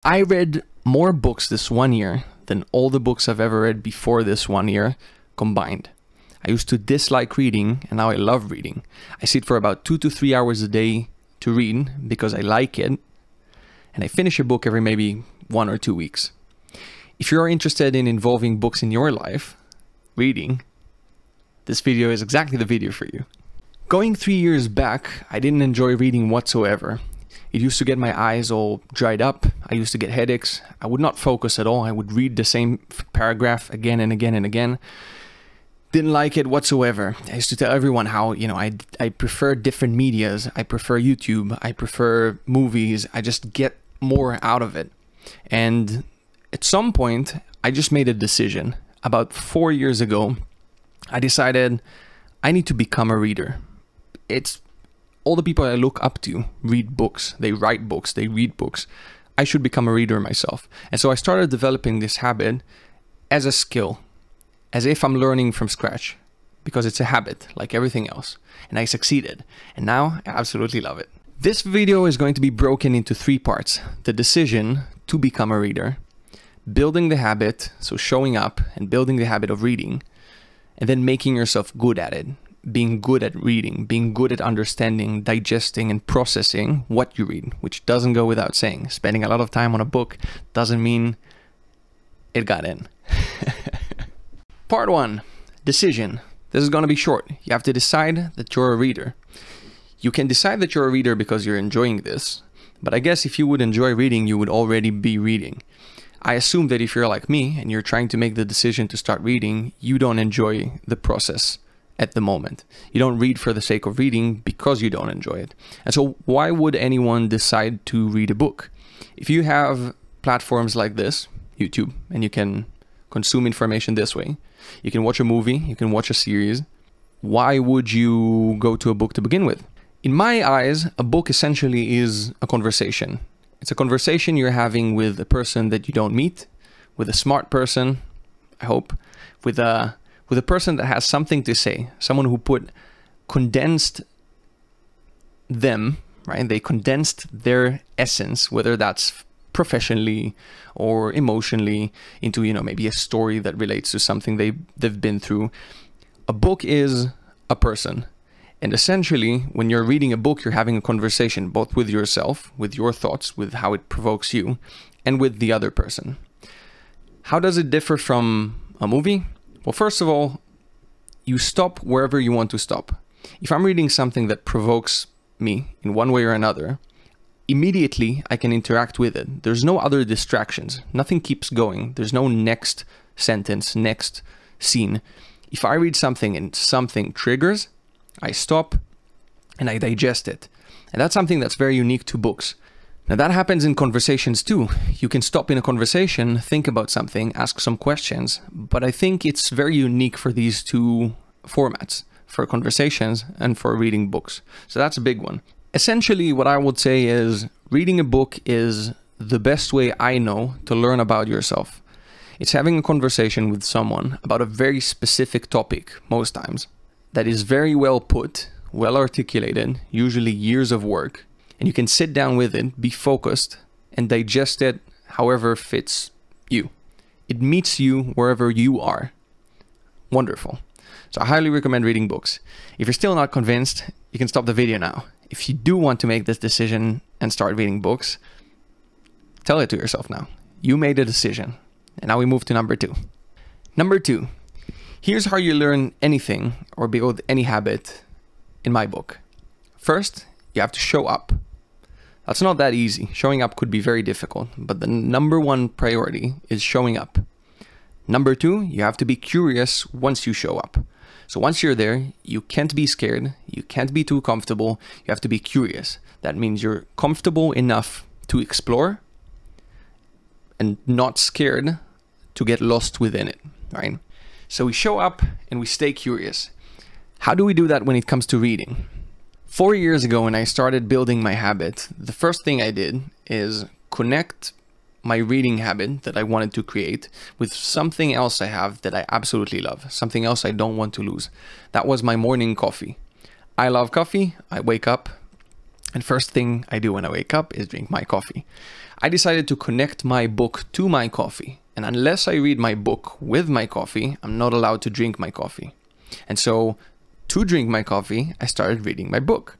I read more books this 1 year than all the books I've ever read before this 1 year combined. I used to dislike reading and now I love reading. I sit for about 2 to 3 hours a day to read because I like it, and I finish a book every maybe 1 or 2 weeks. If you're interested in involving books in your life, reading, this video is exactly the video for you. Going 3 years back, I didn't enjoy reading whatsoever. It used to get my eyes all dried up. I used to get headaches. I would not focus at all. I would read the same paragraph again and again and again. Didn't like it whatsoever. I used to tell everyone how, I prefer different medias. I prefer YouTube. I prefer movies. I just get more out of it. And at some point, I just made a decision. About 4 years ago, I decided I need to become a reader. All the people I look up to read books, they write books, they read books. I should become a reader myself. And so I started developing this habit as a skill, as if I'm learning from scratch, because it's a habit like everything else. And I succeeded. And now I absolutely love it. This video is going to be broken into 3 parts. The decision to become a reader, building the habit, so showing up and building the habit of reading, and then making yourself good at it. Being good at reading, being good at understanding, digesting, and processing what you read, which doesn't go without saying. Spending a lot of time on a book doesn't mean it got in. Part 1, decision. This is going to be short. You have to decide that you're a reader. You can decide that you're a reader because you're enjoying this, but I guess if you would enjoy reading, you would already be reading. I assume that if you're like me and you're trying to make the decision to start reading, you don't enjoy the process at the moment. You don't read for the sake of reading because you don't enjoy it. And so why would anyone decide to read a book? If you have platforms like this, YouTube, and you can consume information this way, you can watch a movie, you can watch a series, why would you go to a book to begin with? In my eyes, a book essentially is a conversation. It's a conversation you're having with a person that you don't meet, with a smart person, I hope, with a person that has something to say, someone who condensed them, right? They condensed their essence, whether that's professionally or emotionally, into, maybe a story that relates to something they've been through. A book is a person. And essentially, when you're reading a book, you're having a conversation, both with yourself, with your thoughts, with how it provokes you, and with the other person. How does it differ from a movie? Well, first of all, you stop wherever you want to stop. If I'm reading something that provokes me in one way or another, immediately I can interact with it. There's no other distractions. Nothing keeps going. There's no next sentence, next scene. If I read something and something triggers, I stop and I digest it. And that's something that's very unique to books. Now that happens in conversations too. You can stop in a conversation, think about something, ask some questions, but I think it's very unique for these 2 formats, for conversations and for reading books. So that's a big one. Essentially, what I would say is reading a book is the best way I know to learn about yourself. It's having a conversation with someone about a very specific topic, most times, that is very well put, well articulated, usually years of work. And you can sit down with it, be focused, and digest it however fits you. It meets you wherever you are. Wonderful. So I highly recommend reading books. If you're still not convinced, you can stop the video now. If you do want to make this decision and start reading books, tell it to yourself now. You made a decision. And now we move to number 2. Number 2. Here's how you learn anything or build any habit in my book. First, you have to show up. That's not that easy. Showing up could be very difficult, but the number 1 priority is showing up. Number 2, you have to be curious once you show up. So once you're there, you can't be scared. You can't be too comfortable. You have to be curious. That means you're comfortable enough to explore and not scared to get lost within it, right? So we show up and we stay curious. How do we do that when it comes to reading? 4 years ago, when I started building my habit, the first thing I did is connect my reading habit that I wanted to create with something else I have that I absolutely love, something else I don't want to lose. That was my morning coffee. I love coffee. I wake up, and first thing I do when I wake up is drink my coffee. I decided to connect my book to my coffee. And unless I read my book with my coffee, I'm not allowed to drink my coffee. And so to drink my coffee, I started reading my book.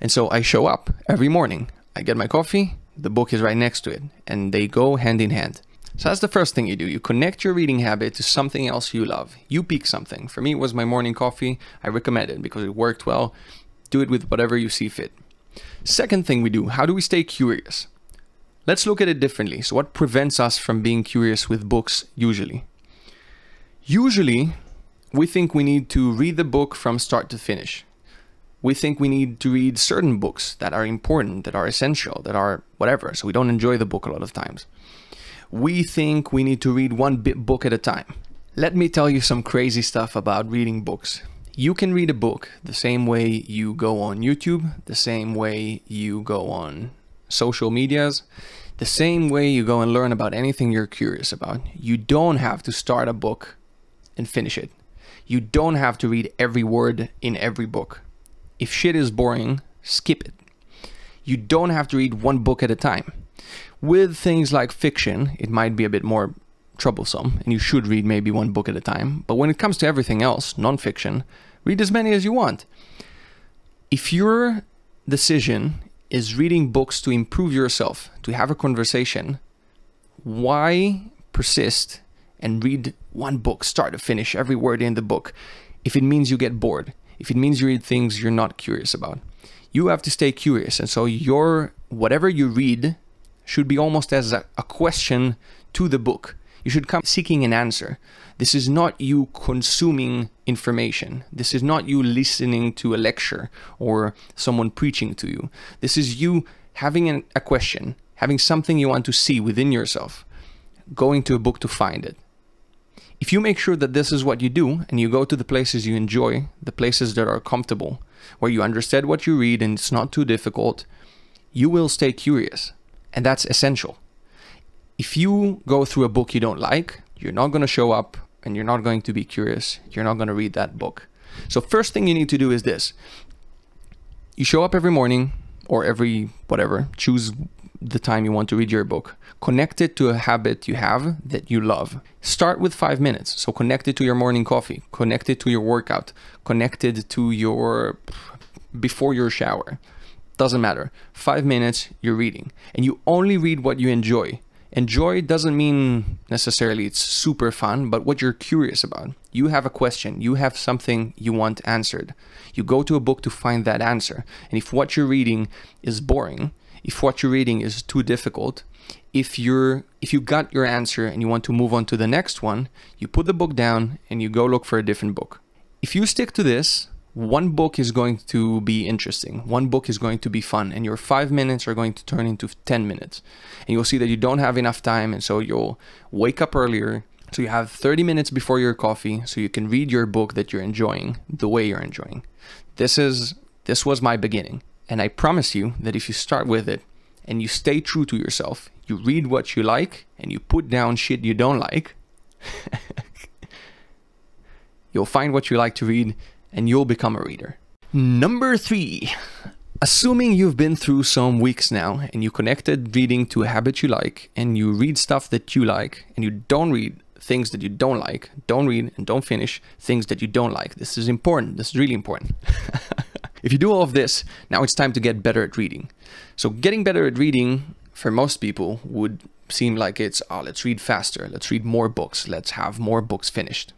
And so I show up every morning. I get my coffee, the book is right next to it, and they go hand in hand. So that's the first thing you do. You connect your reading habit to something else you love. You pick something. For me, it was my morning coffee. I recommend it because it worked well. Do it with whatever you see fit. Second thing we do, how do we stay curious? Let's look at it differently. So what prevents us from being curious with books usually? Usually, we think we need to read the book from start to finish. We think we need to read certain books that are important, that are essential, that are whatever. So we don't enjoy the book a lot of times. We think we need to read one book at a time. Let me tell you some crazy stuff about reading books. You can read a book the same way you go on YouTube, the same way you go on social medias, the same way you go and learn about anything you're curious about. You don't have to start a book and finish it. You don't have to read every word in every book. If shit is boring, skip it. You don't have to read one book at a time. With things like fiction, it might be a bit more troublesome, and you should read maybe one book at a time. But when it comes to everything else, non-fiction, read as many as you want. If your decision is reading books to improve yourself, to have a conversation, why persist and read one book, start to finish, every word in the book, if it means you get bored, if it means you read things you're not curious about? You have to stay curious, and so whatever you read should be almost as a question to the book. You should come seeking an answer. This is not you consuming information. This is not you listening to a lecture or someone preaching to you. This is you having a question, having something you want to see within yourself, going to a book to find it. If you make sure that this is what you do, and you go to the places you enjoy, the places that are comfortable, where you understand what you read and it's not too difficult, you will stay curious. And that's essential. If you go through a book you don't like, you're not going to show up and you're not going to be curious. You're not going to read that book. So first thing you need to do is this. You show up every morning or every whatever, choose the time you want to read your book. Connect it to a habit you have that you love. Start with 5 minutes. So connect it to your morning coffee, connect it to your workout, connect it to before your shower. Doesn't matter. 5 minutes, you're reading. And you only read what you enjoy. Enjoy doesn't mean necessarily it's super fun, but what you're curious about. You have a question. You have something you want answered. You go to a book to find that answer. And if what you're reading is boring, if what you're reading is too difficult, if you got your answer and you want to move on to the next one, you put the book down and you go look for a different book. If you stick to this, one book is going to be interesting. One book is going to be fun, and your 5 minutes are going to turn into 10 minutes. And you'll see that you don't have enough time, and so you'll wake up earlier. So you have 30 minutes before your coffee, so you can read your book that you're enjoying the way you're enjoying. This was my beginning, and I promise you that if you start with it and you stay true to yourself, you read what you like and you put down shit you don't like, you'll find what you like to read and you'll become a reader. Number 3, assuming you've been through some weeks now and you connected reading to a habit you like, and you read stuff that you like, and you don't read things that you don't like, don't read and don't finish things that you don't like. This is important. This is really important. If you do all of this, now it's time to get better at reading. So getting better at reading for most people would seem like it's, oh, let's read faster. Let's read more books. Let's have more books finished.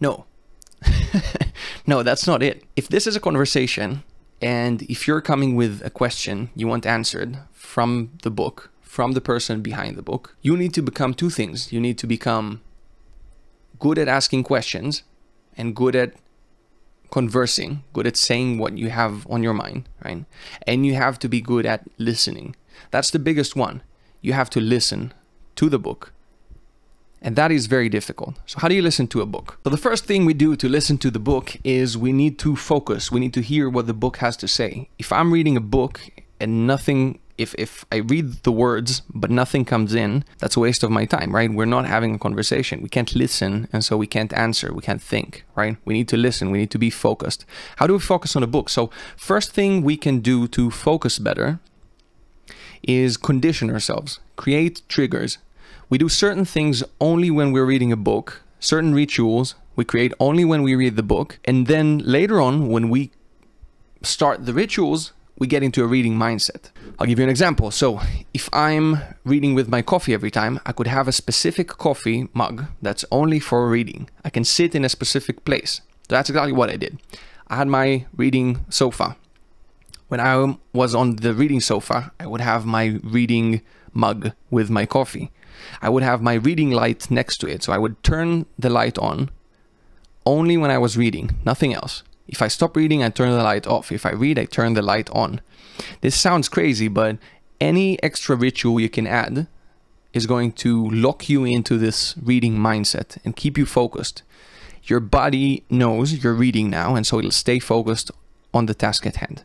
No. No, that's not it. If this is a conversation and if you're coming with a question you want answered from the book, from the person behind the book, you need to become 2 things. You need to become good at asking questions and good at conversing, good at saying what you have on your mind, right? And you have to be good at listening. That's the biggest one. You have to listen to the book. And that is very difficult. So how do you listen to a book? So the first thing we do to listen to the book is we need to focus. We need to hear what the book has to say. If I'm reading a book and nothing, if I read the words but nothing comes in, that's a waste of my time, right? We're not having a conversation. We can't listen, and so we can't answer. We can't think, right? We need to listen. We need to be focused. How do we focus on a book? So first thing we can do to focus better is condition ourselves, create triggers. We do certain things only when we're reading a book, certain rituals we create only when we read the book, and then later on when we start the rituals, we get into a reading mindset. I'll give you an example. So if I'm reading with my coffee every time, I could have a specific coffee mug that's only for reading. I can sit in a specific place. That's exactly what I did. I had my reading sofa. When I was on the reading sofa, I would have my reading mug with my coffee. I would have my reading light next to it. So I would turn the light on only when I was reading, nothing else. If I stop reading, I turn the light off. If I read, I turn the light on. This sounds crazy, but any extra ritual you can add is going to lock you into this reading mindset and keep you focused. Your body knows you're reading now, and so it'll stay focused on the task at hand.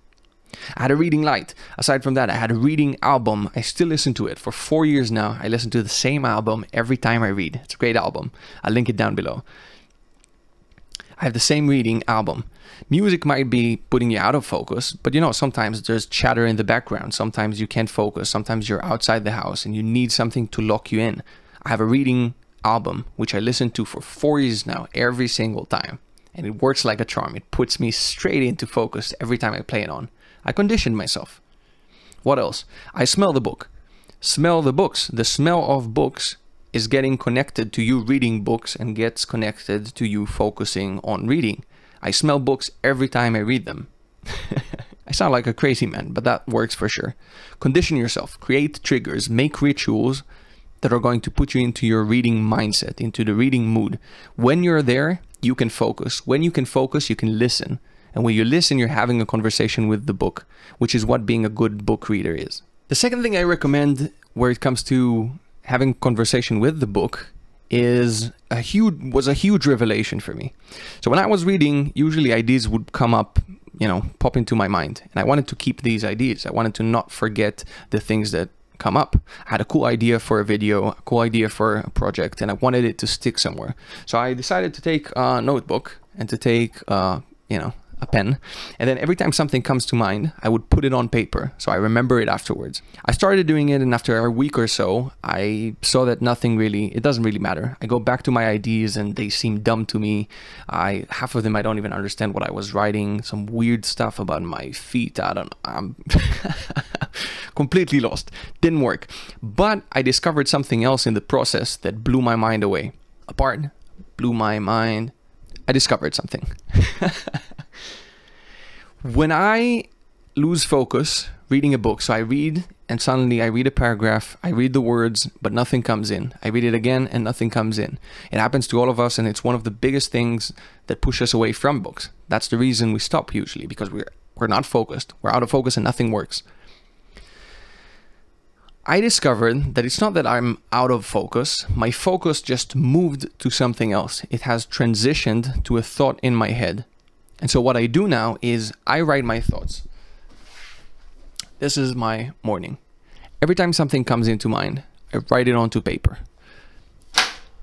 I had a reading light. Aside from that, I had a reading album. I still listen to it. For 4 years now, I listen to the same album every time I read. It's a great album. I'll link it down below. I have the same reading album. Music might be putting you out of focus, but you know, sometimes there's chatter in the background. Sometimes you can't focus. Sometimes you're outside the house and you need something to lock you in. I have a reading album, which I listen to for 4 years now, every single time. And it works like a charm. It puts me straight into focus every time I play it on. I conditioned myself. What else? I smell the book. Smell the books. The smell of books is getting connected to you reading books and gets connected to you focusing on reading. I smell books every time I read them. I sound like a crazy man, but that works for sure. Condition yourself, create triggers, make rituals that are going to put you into your reading mindset, into the reading mood. When you're there, you can focus. When you can focus, you can listen. And when you listen, you're having a conversation with the book, which is what being a good book reader is. The second thing I recommend where it comes to having conversation with the book was a huge revelation for me. So when I was reading, usually ideas would come up, pop into my mind. And I wanted to keep these ideas. I wanted to not forget the things that come up. I had a cool idea for a video, a cool idea for a project, and I wanted it to stick somewhere. So I decided to take a notebook and to take, a pen, and then every time something comes to mind, I would put it on paper so I remember it afterwards. I started doing it, and after a week or so, I saw that it doesn't really matter. I go back to my ideas and they seem dumb to me. Half of them I don't even understand what I was writing, some weird stuff about my feet, I don't know, I'm completely lost. Didn't work. But I discovered something else in the process that blew my mind away. Blew my mind. I discovered something. When I lose focus reading a book, so I read and suddenly I read a paragraph, I read the words, but nothing comes in. I read it again and nothing comes in. It happens to all of us, and it's one of the biggest things that push us away from books. That's the reason we stop usually, because we're not focused. We're out of focus and nothing works. I discovered that it's not that I'm out of focus. My focus just moved to something else. It has transitioned to a thought in my head. And so what I do now is I write my thoughts. This is my morning. Every time something comes into mind, I write it onto paper.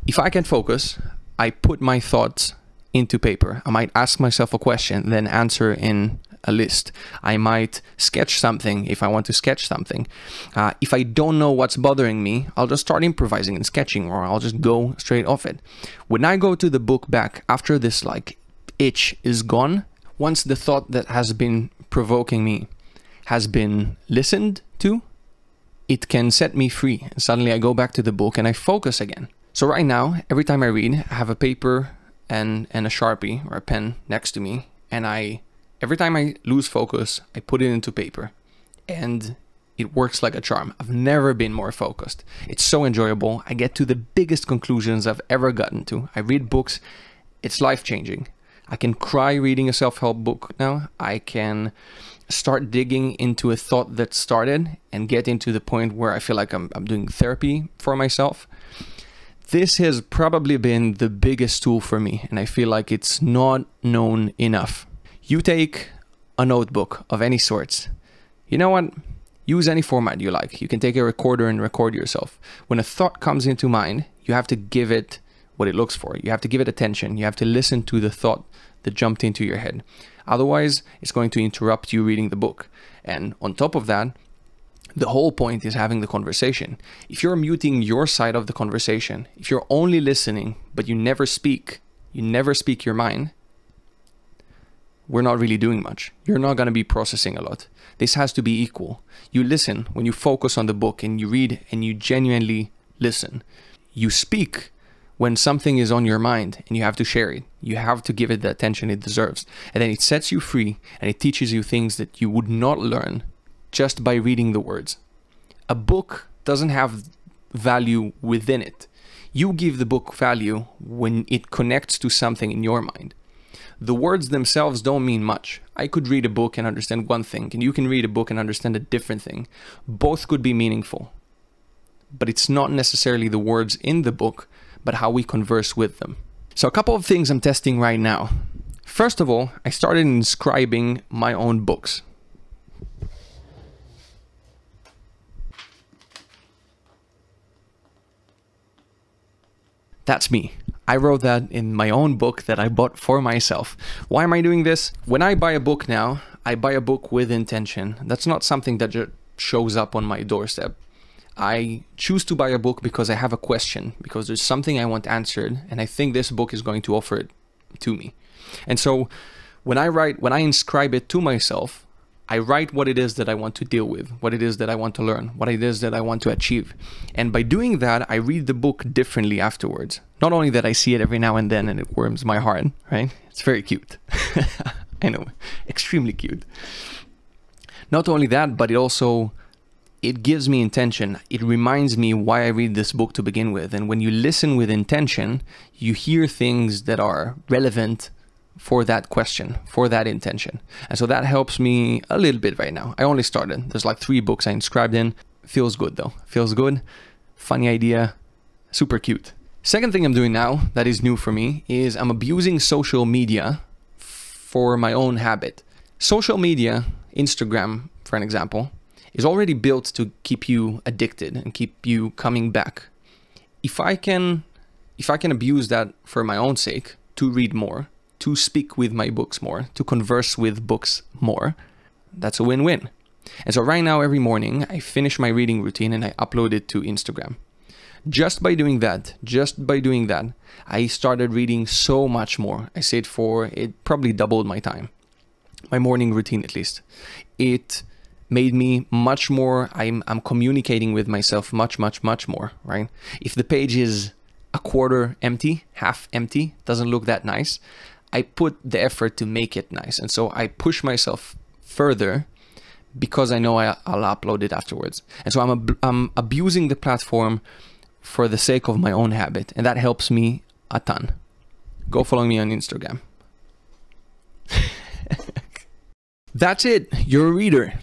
If I can focus, I put my thoughts into paper. I might ask myself a question, then answer in a list. I might sketch something if I want to sketch something. If I don't know what's bothering me, I'll just start improvising and sketching, or I'll just go straight off it. When I go to the book back after this itch is gone, once the thought that has been provoking me has been listened to, it can set me free. And suddenly I go back to the book and I focus again. So right now, every time I read, I have a paper and a Sharpie or a pen next to me, and every time I lose focus, I put it into paper, and it works like a charm. I've never been more focused. It's so enjoyable. I get to the biggest conclusions I've ever gotten to. I read books. It's life-changing. I can cry reading a self-help book now. I can start digging into a thought that started and get into the point where I feel like I'm doing therapy for myself. This has probably been the biggest tool for me, and I feel like it's not known enough. You take a notebook of any sorts. You know what? Use any format you like. You can take a recorder and record yourself. When a thought comes into mind, you have to give it what it looks for. You have to give it attention. You have to listen to the thought that jumped into your head. Otherwise, it's going to interrupt you reading the book. And on top of that, The whole point is having the conversation. If you're muting your side of the conversation, if you're only listening, but you never speak your mind, we're not really doing much. You're not going to be processing a lot. This has to be equal. You listen when you focus on the book and you read and you genuinely listen. You speak when something is on your mind and you have to share it. You have to give it the attention it deserves. And then it sets you free and it teaches you things that you would not learn just by reading the words. A book doesn't have value within it. You give the book value when it connects to something in your mind. The words themselves don't mean much. I could read a book and understand one thing, and you can read a book and understand a different thing. Both could be meaningful. But it's not necessarily the words in the book, but how we converse with them. So a couple of things I'm testing right now. First of all, I started inscribing my own books. That's me. I wrote that in my own book that I bought for myself. Why am I doing this? When I buy a book now, I buy a book with intention. That's not something that just shows up on my doorstep. I choose to buy a book because I have a question, because there's something I want answered, and I think this book is going to offer it to me. And so when I inscribe it to myself, I write what it is that I want to deal with, what it is that I want to learn, what it is that I want to achieve. And by doing that, I read the book differently afterwards. Not only that I see it every now and then and it warms my heart, right? It's very cute. I know, extremely cute. Not only that, but it gives me intention. It reminds me why I read this book to begin with. And when you listen with intention, you hear things that are relevant for that question, for that intention. And so that helps me a little bit right now. I only started. There's like 3 books I inscribed in. Feels good though. Feels good. Funny idea. Super cute. Second thing I'm doing now that is new for me is I'm abusing social media for my own habit. Social media, Instagram, for an example, is already built to keep you addicted and keep you coming back. If I can abuse that for my own sake, to read more, to speak with my books more, to converse with books more, that's a win-win. And so right now, every morning, I finish my reading routine and I upload it to Instagram. Just by doing that, I started reading so much more. I say it probably doubled my time, my morning routine at least. It made me much more, I'm communicating with myself much more, right? If the page is a quarter empty, half empty, doesn't look that nice, I put the effort to make it nice. And so I push myself further because I know I'll upload it afterwards. And so I'm abusing the platform for the sake of my own habit. And that helps me a ton. Go follow me on Instagram. That's it. You're a reader.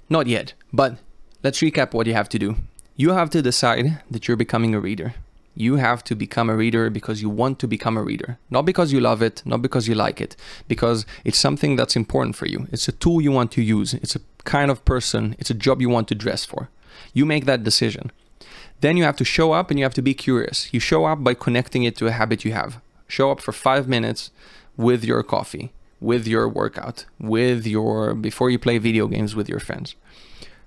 Not yet, but let's recap what you have to do. You have to decide that you're becoming a reader. You have to become a reader because you want to become a reader. Not because you love it, not because you like it, because it's something that's important for you. It's a tool you want to use. It's a kind of person, it's a job you want to dress for. You make that decision. Then you have to show up and you have to be curious. You show up by connecting it to a habit you have. Show up for 5 minutes with your coffee, with your workout, before you play video games with your friends.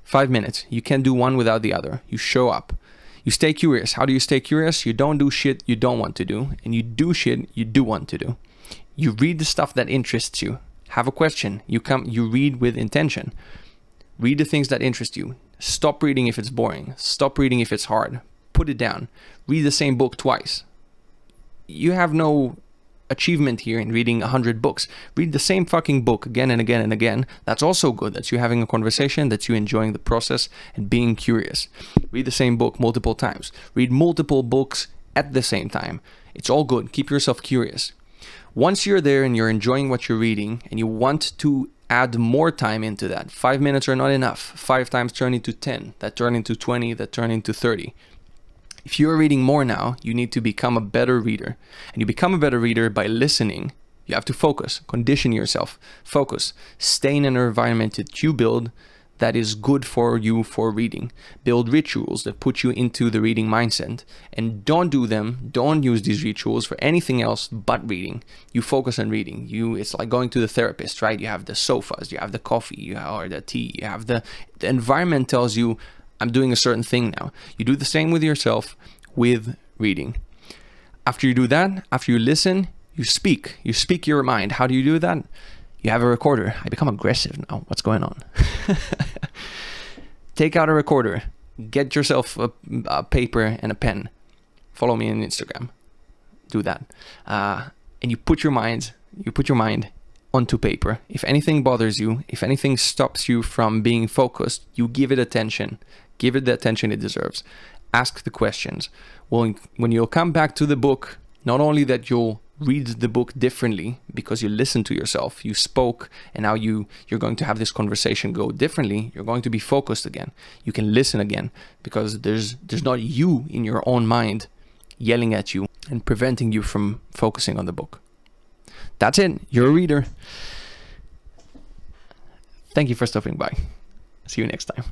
5 minutes. You can't do one without the other. You show up. You stay curious. How do you stay curious? You don't do shit you don't want to do, and you do shit you do want to do. You read the stuff that interests you. Have a question. You read with intention. Read the things that interest you. Stop reading if it's boring. Stop reading if it's hard. Put it down. Read the same book twice. You have no achievement here in reading 100 books. Read the same fucking book again and again and again. That's also good. That's you having a conversation, that's you enjoying the process and being curious. Read the same book multiple times. Read multiple books at the same time. It's all good. Keep yourself curious. Once you're there and you're enjoying what you're reading and you want to add more time into that, 5 minutes are not enough. 5 times turn into 10, that turn into 20, that turn into 30. If you're reading more now, you need to become a better reader. And you become a better reader by listening. You have to focus, condition yourself, focus, stay in an environment that you build that is good for you for reading. Build rituals that put you into the reading mindset, and don't use these rituals for anything else but reading. You focus on reading. It's like going to the therapist, right? You have the sofas, you have the coffee, or the tea, you have the environment tells you, I'm doing a certain thing now. You do the same with yourself with reading. After you do that, after you listen, you speak your mind. How do you do that? You have a recorder. I become aggressive now. What's going on? Take out a recorder. Get yourself a paper and a pen. Follow me on Instagram. Do that. And you put your mind onto paper. If anything bothers you, if anything stops you from being focused, you give it attention. Give it the attention it deserves. Ask the questions. Well, when you'll come back to the book, not only that you'll read the book differently because you listened to yourself, you spoke, and now you're going to have this conversation go differently. You're going to be focused again. You can listen again because there's not you in your own mind yelling at you and preventing you from focusing on the book. That's it. You're a reader. Thank you for stopping by. See you next time.